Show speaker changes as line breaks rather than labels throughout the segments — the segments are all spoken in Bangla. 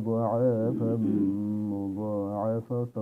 أضعافا مضاعفة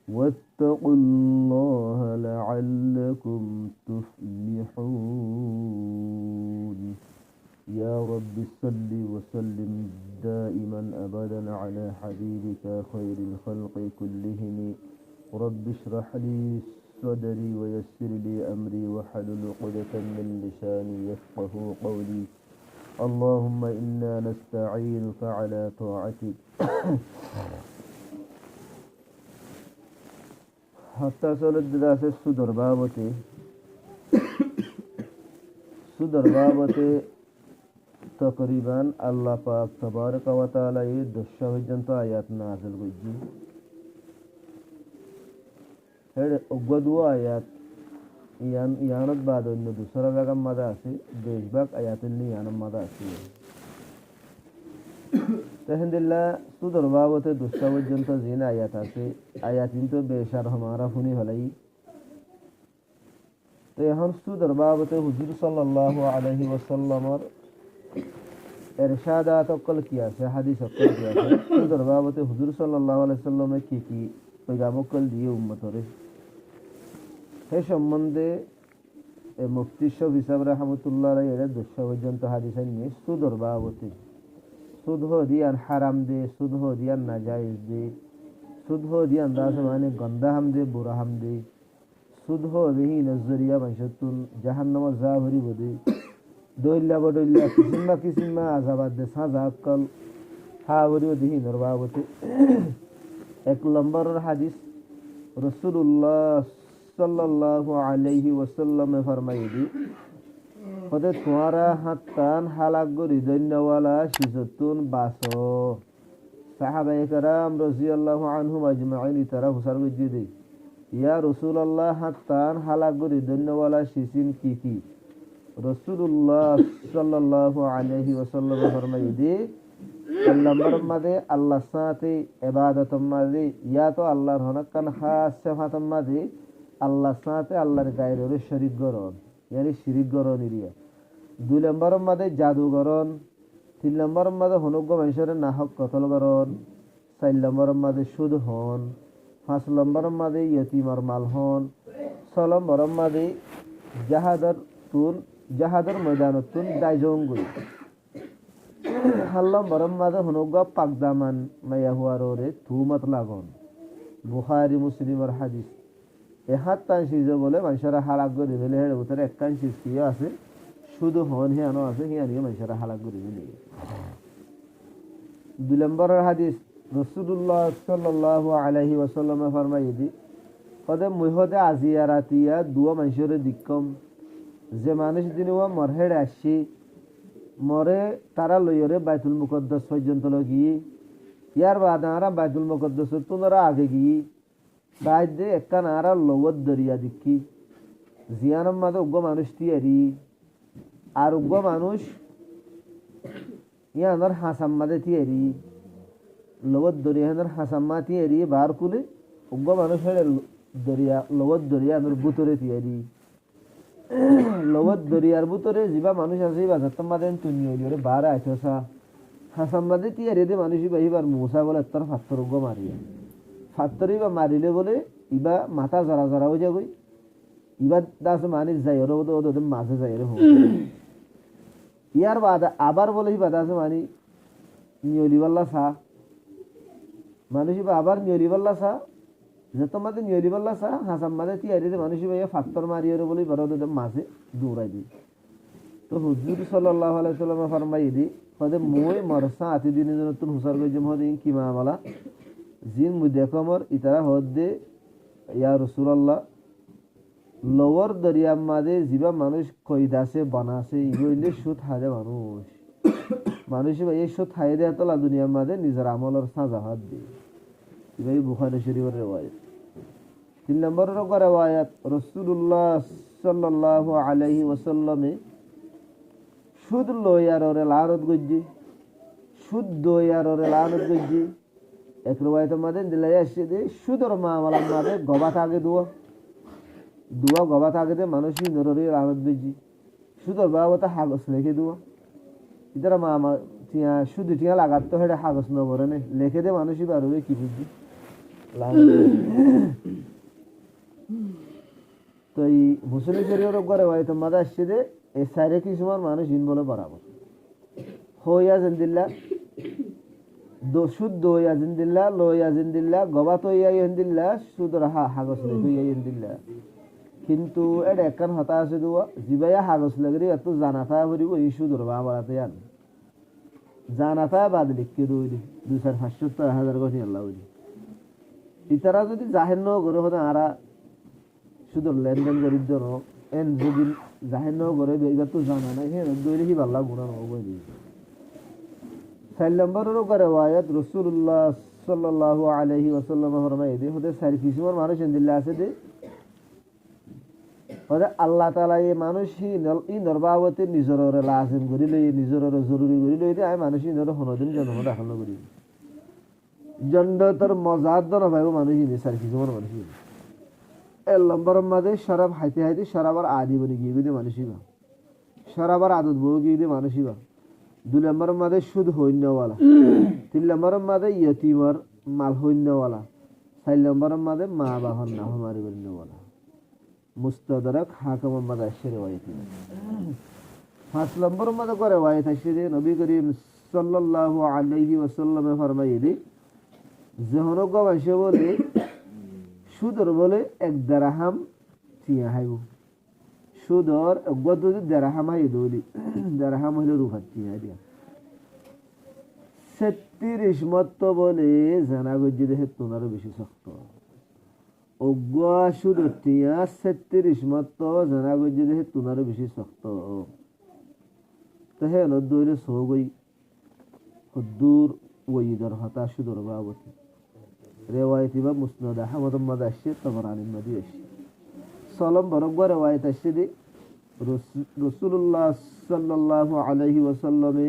واتقوا الله لعلكم تفلحون. يا رب صل وسلم دائما أبدا على حبيبك خير الخلق كلهم. رب اشرح لي صدري ويسر لي أمري واحلل عقدة من لساني يفقه قولي. اللهم إنا نستعينك على طاعتك حتى سولد داسه সুদর বাবতে তকরিবান আল্লাহ পাক তাবারক ওয়া তাআলা এই 10 পর্যন্ত আয়াত নাযিল করেছেন। এর অগদু আয়াত ইয়ানত বাদ অন্য দুসরা ভাগের মধ্যে আছে, বেশভাগ আয়াতের নিয়ে ইয়ানের মধ্যে আছে। আলহামদুলিল্লাহ সুদর বাবতে 10 পর্যন্ত যে আয়াত আছে, আয়াত কিন্তু বেশার হামারা শুনি হলাই। তো এখন সুদর বাবতে হুজুর সাল্লাল্লাহু আলাইহি ওয়াসাল্লামের ইরশাদাত অকল কি আছে, হাদিস অকল কি আছে, সুদর বাবতে হুজুর সাল্লাল্লাহু আলাইহি ওয়াসাল্লামে কি পয়গাম অকল দিয়ে উম্মতরে সেই সম্বন্ধে মুফতি সাহেব রাহমাতুল্লাহ আলাইহি এর 10 পর্যন্ত হাদিস নিয়ে সুদর বাবতে সুদ দিয়ান হারাম দে, সুদ দিয়ান নাজায়েজ দে, সুদ দিয়ান দাস মানে গন্দা হাম দে, বুরা হাম দে, সুদ দেহি নজরিয়া মাইশতুন জাহান্নামে যা ভরি বদে দইল্লা বদইল্লা কিসিমা আযাবাদ দে সাজা কল হা ভরি দেহি নরবাবতে। 1 নম্বরের হাদিস রাসূলুল্লাহ সাল্লাল্লাহু আলাইহি ওয়াসাল্লাম ফরমাইদি হতে তোমারা হাত্তান হালাক গরি দৈন্যওয়ালা শিজতুন বাসো। সাহাবায়ে কেরাম রাদিয়াল্লাহু আনহুম আজমাইন তারা হুসার গজি দে, ইয়া রাসূলুল্লাহ হাত্তান হালাক গরি দৈন্যওয়ালা শিসিন কি? রাসূলুল্লাহ সাল্লাল্লাহু আলাইহি ওয়াসাল্লাম ফরমাইদি নম্বর মাদে আল্লাহ সাথে ইবাদত মাদে ইয়া তো আল্লাহর হনাকান খাস সিফাত মাদে আল্লাহ সাথে আল্লাহর গায়রের শরীক গরন यानी শিরিক গরন এরিয়া। 2 নম্বরের মধ্যে জাদুগরন, 3 নম্বরের মধ্যে হনুগ্য মানুষের নাহক কতল গরন, 4 নম্বরের মধ্যে সুদ হন, 5 নম্বরের মধ্যে ইয়তিমর মাল হন, 6 নম্বরের মধ্যে জাহাদর ময়দানতুন দাইজঙ্গুল, 7 নম্বরের মধ্যে হনুগ্য পাকদামান মাইয়া হুয়ারে থুমত লাগন। বুখারী মুসলিমের হাদিস। এহাত্তান সিজ বলে মানুষেরা হালাক করে দিলে এর ভিতরে একখান সিজ কি আছে, শুধু হন হিয়ানো আছে, হিয়ানিও মানুষেরা হালাক করে দিলে। 2 নম্বরের হাদিস রাসূলুল্লাহ সাল্লাল্লাহু আলাইহি ওয়াসাল্লাম ফরমাইদি কদে মুহদে আজিয়ারাতিয়া দুয়া মানুষের দিকম যে মানুষ দিনওয়া মরহেড়ে আসি মরে তারা লইরে বাইতুল মুকদ্দাস পর্যন্ত লগি, ইয়ার বাদ আরা বাইতুল মুকদ্দাস তোমরা আগে গিয়ে বাইদে একটা নারা লবদ দরিয়া দিকি জিয়ানম মাদে উগ্র মানুষ তিয়ারি আর উগ্র মানুষ ইয়ানোর হাসাম মাদে তিয়ারি লবদ দরিয়ানোর হাসাম্মা তিয়ারি বার কুলে উগ্র মানুষ দরিয়া লবদ দরিয়া নোর বুতরে তিয়ারি লবদ দরিয়ার বুতরে যিবা মানুষ আছে বাজার মাদে তুনি হইলে বার আইছসা হাসাম মাদে তিয়ারি দে মানুষ বাহিবার মুসা বলে তার ফাত্তর উগ্র মারিয়া ফাত্তরি বা মারিলে বলে ইবা মাথা জরা জরা হয়ে যাবে, ইবা দাস মানে যাই ওর ওদের মাঝে যাই রে ইয়ার বাদ আবার বলে ইবা দাস মানে নিয়লিবাল্লা সা মানুষ ইবা আবার নিয়লিবাল্লা সা যত মাঝে নিয়লিবাল্লা সা হাসাম মাঝে তিয়ারি মানুষ ইবা ফাত্তর মারি ওরে বলে এবার ওদের মাঝে দৌড়াই দিই। তো হুজুর সাল্লাল্লাহু আলাইহি ওয়াসাল্লাম ফরমাই দি হদে মই মরসা আতি দিনের জন্য তুন হুসার গজম হদে কি মামলা জিন মুদেকমর ইতারা হদে ইয়া রাসূলুল্লাহ লোয়ার দরিয়ার মাঝে যিবা মানুষ কইদাসে বানাসে ইগইলে সুদ হারে মানুষ এই সুদ হাই দেয়া তোলা দুনিয়ার মাঝে নিজের আমলের সাজা হাত দিয়ে ইবাই বুখারী শরীফের রিওয়ায়াত। 3 নম্বরের রিওয়ায়াত রাসূলুল্লাহ সাল্লাল্লাহু আলাইহি ওয়াসাল্লামে সুদ লয়ারে লানত গজ্জি সুদ দয়ারে লানত গজ্জি। এক রিওয়ায়াতের মধ্যে দিলাই আসছে যে সুদর মামলার মাঝে গবা থাকে দুয়া গবা থাকে দে মানুষই নররি লানত গজ্জি সুদর বাবতা হাগস রেখে দুয়া ইতারা মা টিয়া শুধু টিয়া লাগাত তো হেডে কাগজ নবরে নে লেখে দে মানুষই পারবে কি বুঝি তো এই মুসলিম শরীরের উপরে হয়তো মাদা আসছে যে এই সাইডে কিছুমান মানুষ ইন বলে বরাবর হইয়া জিন্দিল্লা শুদ্ধ হইয়া জিন্দিল্লা লইয়া জিন্দিল্লা গবাত হইয়া ইন্দিল্লা সুদর হাগজ লেগে ইন্দিল্লা কিন্তু এটা একখান হতা আছে দুয়া জিবাইয়া হাগজ লাগরি এত জানাফা করিব এই সুদর বা বাড়াতে আন জানাফা বাদ লিখকে দৌড়ি 2,500-1,000 গনি আল্লাহ বলি ইতারা যদি জাহের ন করে হতে আরা শুধু লেনদেন করির জন্য এন যদি জাহের ন করে এবার তো জানা নাই হ্যাঁ দৌড়ি কি ভাল্লা গুণা নবই 4 নম্বরের উপরে ওয়ায়াত রাসূলুল্লাহ সাল্লাল্লাহু আলাইহি ওয়াসাল্লাম ফরমাইছে হতে সারি কিছুমান মানুষ এন্দিল্লা আছে যে হতে আল্লাহ তাআলা এই মানুষই ই নরবাবতে নিজররে লাজিম করি লই নিজররে জরুরি করি লই আই মানুষই নর হনদিন জন্ম রাখল করি জন্ডতর মজাদ দর ভাইও মানুষই নি সারি কিছুমান মানুষই 1 নম্বরের মধ্যে শরাব হাইতে হাইতে শরাবার আদি বনি গিয়ে গিয়ে মানুষই বা শরাবার আদত বউ গিয়ে দিয়ে মানুষই বা 2 নম্বরের মধ্যে সুদ হইন্যওয়ালা 3 নম্বরের মধ্যে ইয়তিমর মাল হইন্যওয়ালা 4 নম্বরের মধ্যে মা বাবার না হমারি করিন্যওয়ালা মুস্তাদরাক হাকিম মুহাম্মদ আশরি রিওয়ায়াত 5 নম্বরের মধ্যে করে রিওয়ায়াত আছে যে নবী করিম সাল্লাল্লাহু আলাইহি ওয়াসাল্লাম ফরমাইলি যখন গবাইছে বলে সুদর বলে 1 দিরহাম তিয়া হাইব সুদর গদ দিরহাম হাই দলি দিরহাম হলো রুফাত তিয়া দিয়া 36 মত বলে জানা গজ্জি দেহে তোনার বেশি শক্ত অগা সুদর তিয়া 36 মত জানা গজ্জি দেহে তোনার বেশি শক্ত তো হে নদইলে সোগই হুদুর ওয়িদর হতা সুদর বাবতি রিওয়ায়াতি বা মুসনাদ আহমদ মাদাশি তাবরানি মাদিয়াশি সালাম বরগর রিওয়ায়াত আছে যে রাসূলুল্লাহ সাল্লাল্লাহু আলাইহি ওয়াসাল্লামে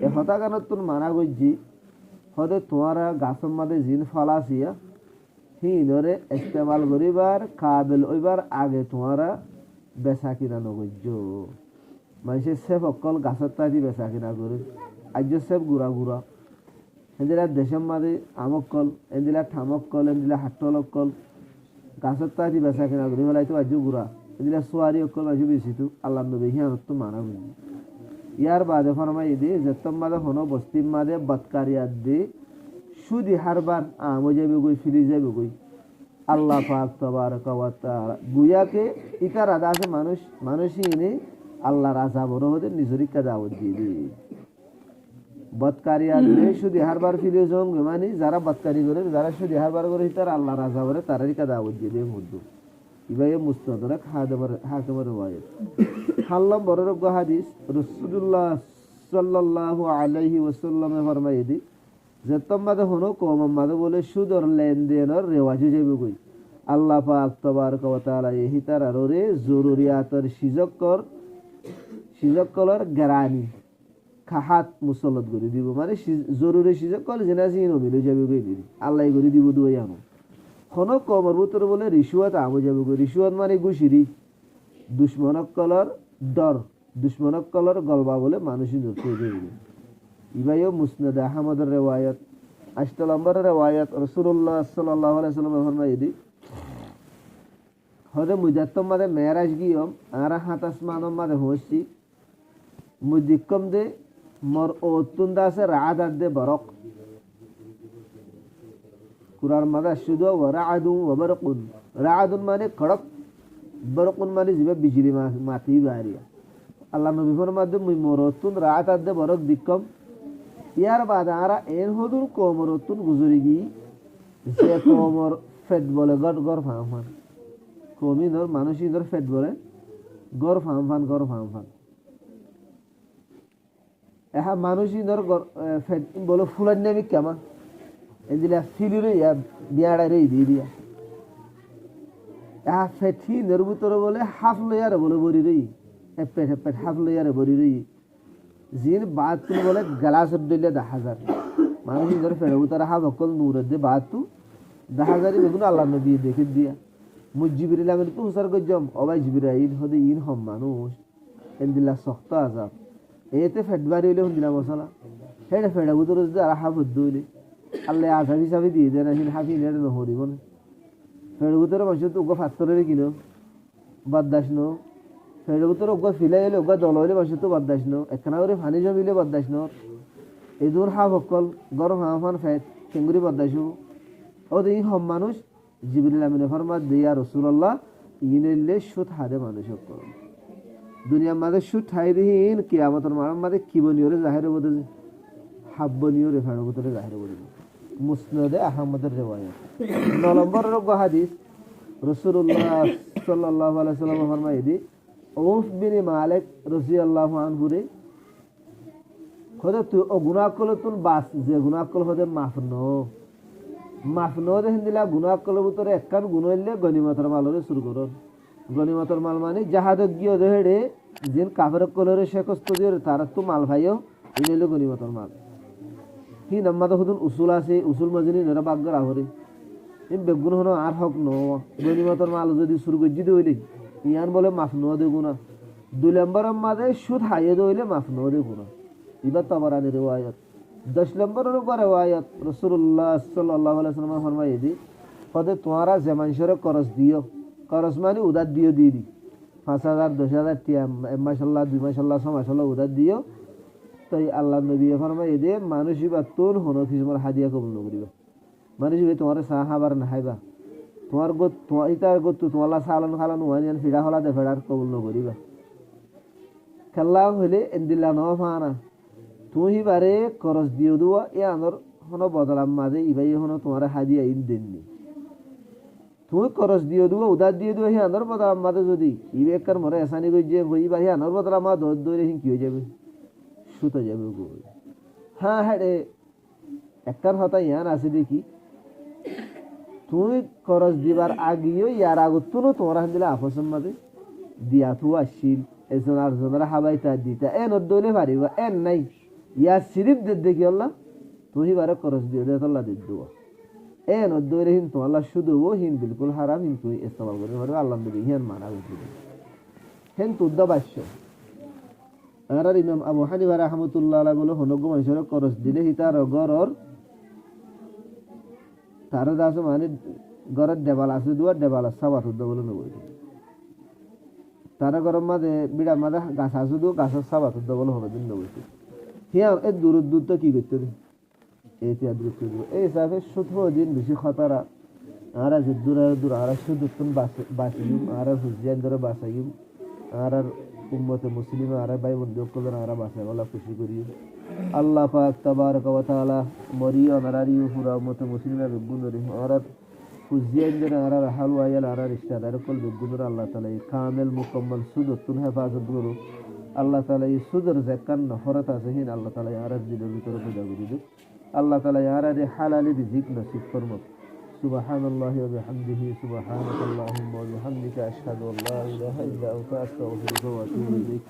এ হতাগানতুন মানা গজ্জি হদে তোয়ারা গাছম মাদে জিন ফালাসিয়া হিনরে ইস্তেমাল করিবার কাবিল ওইবার আগে তোয়ারা বেচা কিনা নগজ্জ মানুষের সেফ অকল গাছের তাজি বেচা কিনা করে আজ সেফ গুড়া গুড়া এদিলা দেশের মাঝে আমক্কল এদিলা ঠামক্কল এদিলা হাট্টলক্কল গাছের তাজি বেচা কিনা করি মেলাইতো আজ গুড়া এদিলা সোয়ারি অকল আজ বেশিতো আল্লাহ নবী হিয়ানত মানা বুঝি ইয়ার বাদে ফরমাই দি যেতম মাদে হনো বস্তির মাদে বদকারিয়াত দি সুদি হারবার আমো যাবে গই ফিরি যাবে গই আল্লাহ পাক তাবারকা ওয়া তাআলা গুয়াকে ইতার আদা আছে মানুষই এনে আল্লাহ রাজা বড় হতে নিজরিকা দাওয়াত দিয়ে বদকারিয়াত দি সুদি হারবার ফিরে জং মানে যারা বদকারি করে যারা সুদি হারবার করে ইতার আল্লাহ রাজা বড় তারারিকা দাওয়াত দিয়ে মুদ্দু ইবায়ে মুস্তাদরাক হাকিমের রিওয়ায়াত হাল্লাম বড়র হাদিস রাসূলুল্লাহ সাল্লাল্লাহু আলাইহি ওয়াসাল্লাম ফরমাইদি যে তোমাদের হনো কম মাদে বলে সুদর লেনদেনের রেওয়াজ যাবে কই আল্লাহ পাক তাবারক ওয়া তাআলা এই তারারে জরুরিয়াতের সিজককলর গ্যারানি খাহাত মুসল্লত করে দিব মানে জরুরি সিজককল জেনাজি নমিলে যাবে কই দিদি আল্লাহ করে দিব দুই আনো হনো কমর ভিতরে বলে রিশুয়াত আমো যাবে কই রিশুয়াত মানে গুশিরি দুশমনকলর ডর দুশমনকলর গলবা বলে মানুষই ধরতে যাবে ইবাইও মুসনাদ আহমদের রিওয়ায়াত 8 নম্বরের রিওয়ায়াত রাসূলুল্লাহ সাল্লাল্লাহু আলাইহি ওয়াসাল্লাম ফরমাইদি হদে মুজাত্তম মাদে মেরাজ গিয়ম আরা হাত আসমানম মাদে হইছি মুদিকম দে মর ওতুন্দা সে রাআদাত দে বরক কুরআন মাদে শুদু ওয়া রাআদু ওয়া বরকুন রাআদুন মানে খড়ক বরকুন মানে জিবে বিজলি মাতি বারিয়া আল্লাহ নবী ফরমাদে মুই মরতুন রাআদাত দে বরক দিকম ইয়ার বাদ আরা এর হদুর কোমরতুন গুজরি গি যে কোমর ফেট বলে গড় ফাম কমি ধর মানুষই ধর ফেট বলে গড় ফাম এহা মানুষই ধর ফেট বলে ফুলান নামি কেমা এদিলা ফিলিরে ইয়া বিয়াড়া রে দিয়ে দিয়া এহা ফেটি নরবুতর বলে হাফ লয়ারে বলে বরি রে হেপেট হাফ লয়ারে বরি রে জিন বাত তুমি বলে গ্লাস দিলে 10,000 মানুষ ধরে ফেরে উতারা হাফ অকল নূরে দে বাত তু 10,000 বেগুন আল্লাহ নবী দেখে দিয়া মুজিবরিল আমিন তো হুসার গজম অবাই জিবরাইল হদে ইন হম মানুষ এন্দিলা সখত আযাব এতে ফেটবারি হইলে শুনদিনা মশলা সেটা ফেটা ভিতরে যদি আর হাফ হদ্দ হইলে আল্লাহ আজাবি চাবি দিয়ে দেন আসেন হাফি নেড়ে নহরিব না ফের ভিতরে মানুষ তো ওগা ফাত্তরের কিলো বাদ্দাস নো ফের ভিতরে ওগা ফিলাই হইলে ওগা দল হইলে মানুষ তো বাদ্দাস নো একখানা করে ফানি জমিলে বাদ্দাস নো এই দূর হাফ অকল গরম হাফান ফেট কেঙ্গুরি বাদ্দাসু ও এই সব মানুষ জিবরিল আমিনে ফরমাত দিয়া রাসূলুল্লাহ ইনলে সুত হাদে মানুষ অকল দুনিয়ার মাঝে সুত ঠাই দিন কিয়ামতের মাঝে কিবনিয়রে জাহির বদে হাব্বনিয়রে ফাড়ো ভিতরে জাহির বদে মুসনাদে আহমদের রিওয়ায়াত 9 নম্বরের হাদিস রাসূলুল্লাহ সাল্লাল্লাহু আলাইহি ওয়াসাল্লাম ফরমাইদি ওফ বিন মালিক রাদিয়াল্লাহু আনহু রে খোদা তুই ও গুনাহ করলে তুই বাস যে গুনাহ করলে হদে মাফ নো দেন দিলা গুনাহ করলে ভিতরে একখান গুণ হইলে গনিমতের মালরে শুরু করো গনিমতের মাল মানে জাহাদত গিয়ে দেহেড়ে যেন কাফের কলরে শেখস্ত দিয়ে তারা তো মাল ভাইও ইনেলে গনিমতের মাল হি নাম্মাদ হুদুন উসুল আছে উসুল মাজনি নরা বাগর আহরে ইম বেগুন হনো আর হক ন গনিমতের মাল যদি শুরু করে দিতে হইলে ইয়ান বলে মাফ ন দে গুনাহ 2 নম্বরের মাঝে সুদ হাইয়ে দইলে মাফ ন দে গুনাহ ইবা তাবারানি রিওয়ায়াত 10 নম্বরের রিওয়ায়াত রাসূলুল্লাহ সাল্লাল্লাহু আলাইহি ওয়াসাল্লাম ফরমাইদি কদে তোমারা জামানশরে করস দিও করস মানে উদার দিও দি 5000 10000 টিয়া মাশাআল্লাহ 2 মাশাআল্লাহ 6 মাশাআল্লাহ উদার দিও তাই আল্লাহ নবী ফরমাইদি মানুষই বা তোর হনো কিসমর হাদিয়া কবুল করিবা মানুষই তোমার সাহাবার না হাইবা তোমার গো তোমার ইতা গো তোমালা সালান খালান ওয়ানিয়ান ফিডা হলা দে ফেডার কবুল করিবা খেলা হইলে এন্দিল্লা ন ফানা তুই বারে করস দিও দুয়া এ আনর হনো বদলাম মাঝে ইবাই হনো তোমার হাদিয়া ইন দেননি তুই করস দিও দুয়া উদার দিয়ে দুয়া হি আনর বদলাম মাঝে যদি ইবে কার মরে এসানি গই যে হইবা হি আনর বদলাম মা দদ দইরে হি কি হয়ে যাবে সুতো যাবে গো হ্যাঁ হ্যাঁ রে একটার হতা ইয়ান আছে দেখি তুই করস দিবার আগিও ইয়ার আগত তুনো তোমার হান দিলে আপসম মাঝে দিয়া থু আসিল এজন আর জনরা হাবাইতা দিতা এন দইলে পারিবা এন নাই ইয়া সিরিফ দে দেখি আল্লাহ তুই বারে করস দিও দে আল্লাহ দে দুয়া এন দইরে হিন তো আল্লাহ শুধু ও হিন বিলকুল হারাম হিন তুই ইস্তেমাল করে পারবে আল্লাহ নবী হিন মানা উঠি হেন তুদ্দা বাস্য আর ইমাম আবু হানিফা রাহমাতুল্লাহ আলাইহি বলে হনগো মানুষের করস দিলে হিতার গরর তার দাস মানে গরর দেবাল আছে দুয়া দেবাল সাবাত উদ্দ বলে নবই তারা গরম মাঝে বিড়া মাঝে গাছ আছে দু গাছের সাবাত উদ্দ বলে হবে দিন নবই হিয়া এ দূর দূর তো কি করতে রে এতে দূর করব এই হিসাবে 17 দিন বেশি খতরা আর যে দূর আর শুধু তুমি বাসিম আর হুজিয়ান ধরে বাসাইম আর উম্মতে মুসলিমে আর ভাই বন্ধু কলন আর বাসাই বলা খুশি করি আল্লাহ পাক তাবারক ওয়া তাআলা মরিও নারারিও পুরা উম্মতে মুসলিমে বেগুনরে আর হুজিয়ান ধরে আর হালওয়া ইয়াল আর রিশতাদার কল বেগুনরে আল্লাহ তাআলা কামিল মুকম্মল সুদতুন হেফাজত করো আল্লাহ তাআলা এই সুদর যাকান নহরত আছে হিন আল্লাহ তাআলা আর দিনের ভিতরে পূজা করি দিও আল্লাহ তাআলা আর হালালি রিজিক নসিব ফরমা সুবহানাল্লাহি ওয়া বিহামদিহি সুবহানাকাল্লাহুম্মা ওয়া বিহামদিকা আশহাদু আল্লা ইলাহা ইল্লা আনতা আস্তাগফিরুকা ওয়া আতুবু ইলাইক।